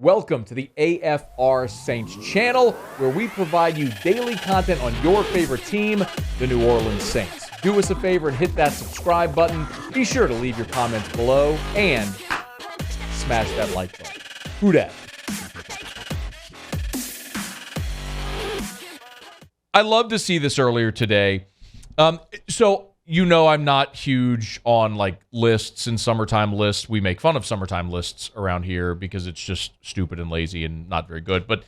Welcome to the AFR Saints channel, where we provide you daily content on your favorite team, the New Orleans Saints. Do us a favor and hit that subscribe button. Be sure to leave your comments below and smash that like button. Who dat? I love to see this earlier today. I'm not huge on like lists and summertime lists. We make fun of summertime lists around here because it's just stupid and lazy and not very good. But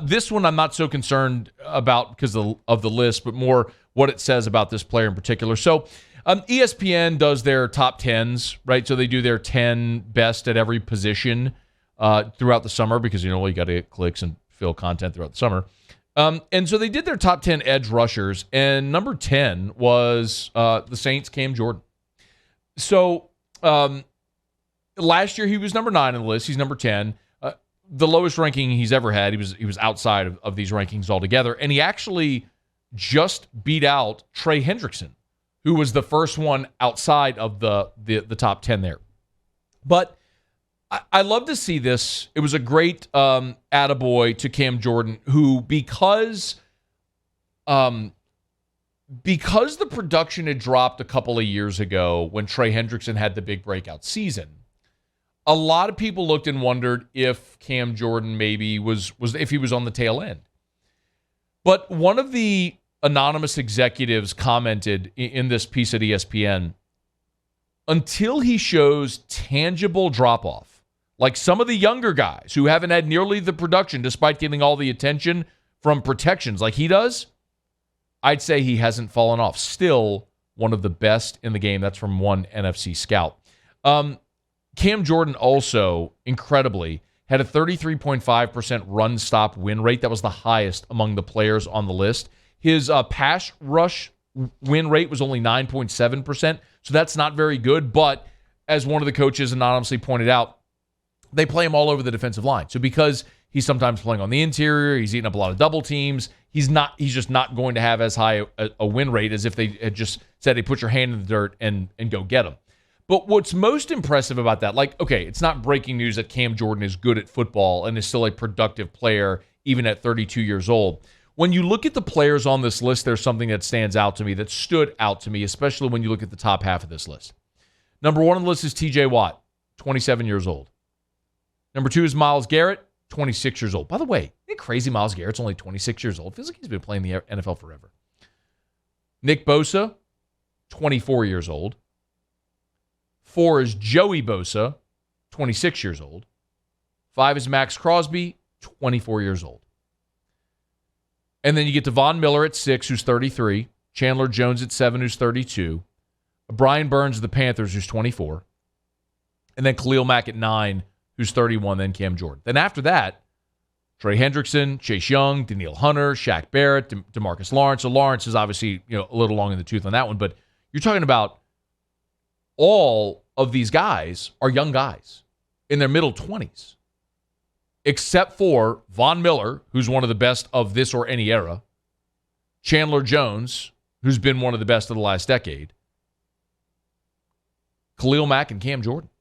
this one I'm not so concerned about because of the list, but more what it says about this player in particular. So ESPN does their top 10s, right? So they do their 10 best at every position throughout the summer because, you got to get clicks and fill content throughout the summer. And so they did their top 10 edge rushers, and number 10 was the Saints' Cam Jordan. So last year he was number 9 on the list. He's number 10. The lowest ranking he's ever had. He was outside of these rankings altogether, and he actually just beat out Trey Hendrickson, who was the first one outside of the top 10 there. But I love to see this. It was a great attaboy to Cam Jordan, who because the production had dropped a couple of years ago when Trey Hendrickson had the big breakout season, a lot of people looked and wondered if Cam Jordan maybe was if he was on the tail end. But one of the anonymous executives commented in this piece at ESPN, until he shows tangible drop-off, like some of the younger guys who haven't had nearly the production despite getting all the attention from protections like he does, I'd say he hasn't fallen off. Still one of the best in the game. That's from one NFC scout. Cam Jordan also, incredibly, had a 33.5% run-stop win rate. That was the highest among the players on the list. His pass rush win rate was only 9.7%, so that's not very good. But as one of the coaches anonymously pointed out, they play him all over the defensive line. So because he's sometimes playing on the interior, he's eating up a lot of double teams, he's just not going to have as high a win rate as if they had just said, hey, put your hand in the dirt and go get him. But what's most impressive about that, it's not breaking news that Cam Jordan is good at football and is still a productive player even at 32 years old. When you look at the players on this list, there's something that stands out to me, that stood out to me, especially when you look at the top half of this list. Number 1 on the list is TJ Watt, 27 years old. Number 2 is Myles Garrett, 26 years old. By the way, isn't it crazy Myles Garrett's only 26 years old? Feels like he's been playing the NFL forever. Nick Bosa, 24 years old. 4 is Joey Bosa, 26 years old. 5 is Max Crosby, 24 years old. And then you get to Von Miller at 6, who's 33. Chandler Jones at 7, who's 32. Brian Burns of the Panthers, who's 24. And then Khalil Mack at 9, who's 31, then Cam Jordan. Then after that, Trey Hendrickson, Chase Young, Danielle Hunter, Shaq Barrett, DeMarcus Lawrence. So Lawrence is obviously a little long in the tooth on that one, but you're talking about all of these guys are young guys in their middle 20s, except for Von Miller, who's one of the best of this or any era, Chandler Jones, who's been one of the best of the last decade, Khalil Mack, and Cam Jordan.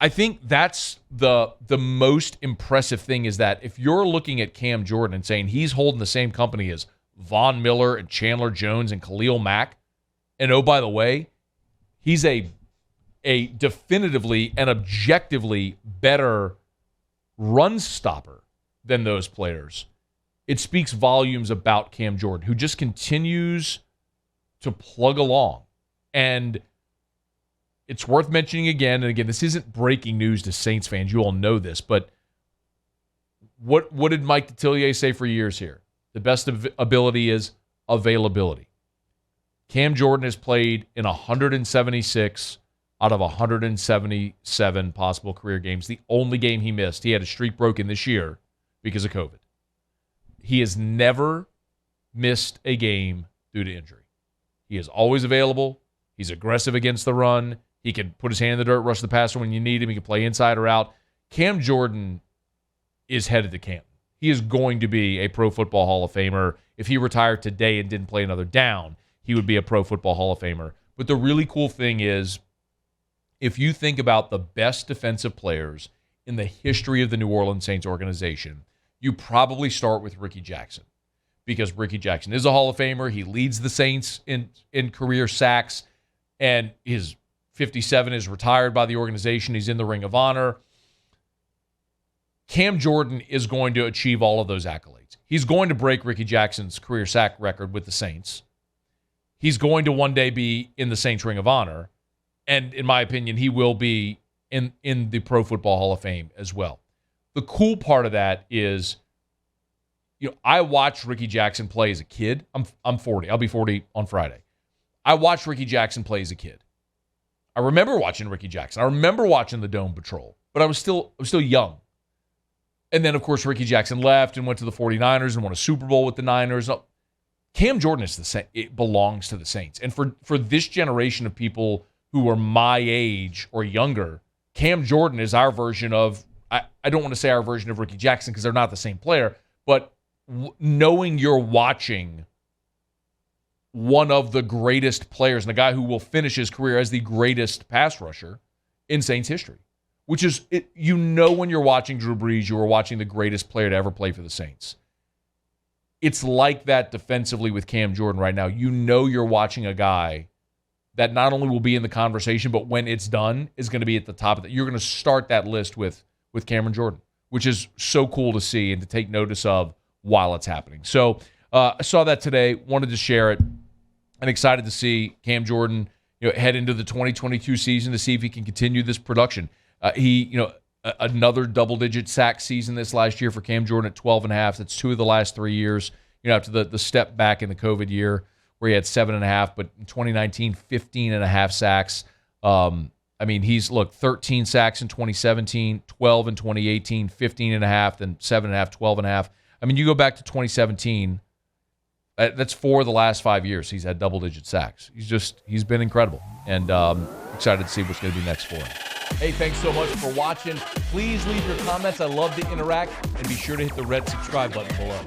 I think that's the most impressive thing, is that if you're looking at Cam Jordan and saying he's holding the same company as Von Miller and Chandler Jones and Khalil Mack, and oh, by the way, he's a definitively and objectively better run stopper than those players, it speaks volumes about Cam Jordan, who just continues to plug along. And it's worth mentioning again, and again, this isn't breaking news to Saints fans. You all know this, but what did Mike Detillier say for years here? The best ability is availability. Cam Jordan has played in 176 out of 177 possible career games. The only game he missed, he had a streak broken this year because of COVID. He has never missed a game due to injury. He is always available. He's aggressive against the run. He can put his hand in the dirt, rush the passer when you need him. He can play inside or out. Cam Jordan is headed to Canton. He is going to be a Pro Football Hall of Famer. If he retired today and didn't play another down, he would be a Pro Football Hall of Famer. But the really cool thing is, if you think about the best defensive players in the history of the New Orleans Saints organization, you probably start with Ricky Jackson, because Ricky Jackson is a Hall of Famer. He leads the Saints in career sacks, and his 57 is retired by the organization. He's in the Ring of Honor. Cam Jordan is going to achieve all of those accolades. He's going to break Ricky Jackson's career sack record with the Saints. He's going to one day be in the Saints Ring of Honor. And in my opinion, he will be in the Pro Football Hall of Fame as well. The cool part of that is, I watched Ricky Jackson play as a kid. I'm 40. I'll be 40 on Friday. I watched Ricky Jackson play as a kid. I remember watching Ricky Jackson. I remember watching the Dome Patrol, but I was still young. And then, of course, Ricky Jackson left and went to the 49ers and won a Super Bowl with the Niners. Cam Jordan is the Saints. It belongs to the Saints. And for this generation of people who are my age or younger, Cam Jordan is our version of, I don't want to say our version of Ricky Jackson because they're not the same player, but knowing you're watching one of the greatest players and a guy who will finish his career as the greatest pass rusher in Saints history, which is, when you're watching Drew Brees, you are watching the greatest player to ever play for the Saints. It's like that defensively with Cam Jordan right now. You're watching a guy that not only will be in the conversation, but when it's done, is going to be at the top of it. You're going to start that list with Cameron Jordan, which is so cool to see and to take notice of while it's happening. So I saw that today, wanted to share it, and excited to see Cam Jordan head into the 2022 season to see if he can continue this production. Another double-digit sack season this last year for Cam Jordan at 12.5. That's 2 of the last 3 years. After the step back in the COVID year where he had 7.5, but in 2019, 15.5 sacks. He's 13 sacks in 2017, 12 in 2018, 15.5, then 7.5, 12.5. You go back to 2017. That's 4 of the last 5 years he's had double-digit sacks. He's been incredible, and excited to see what's going to be next for him. Hey, thanks so much for watching. Please leave your comments. I love to interact, and be sure to hit the red subscribe button below.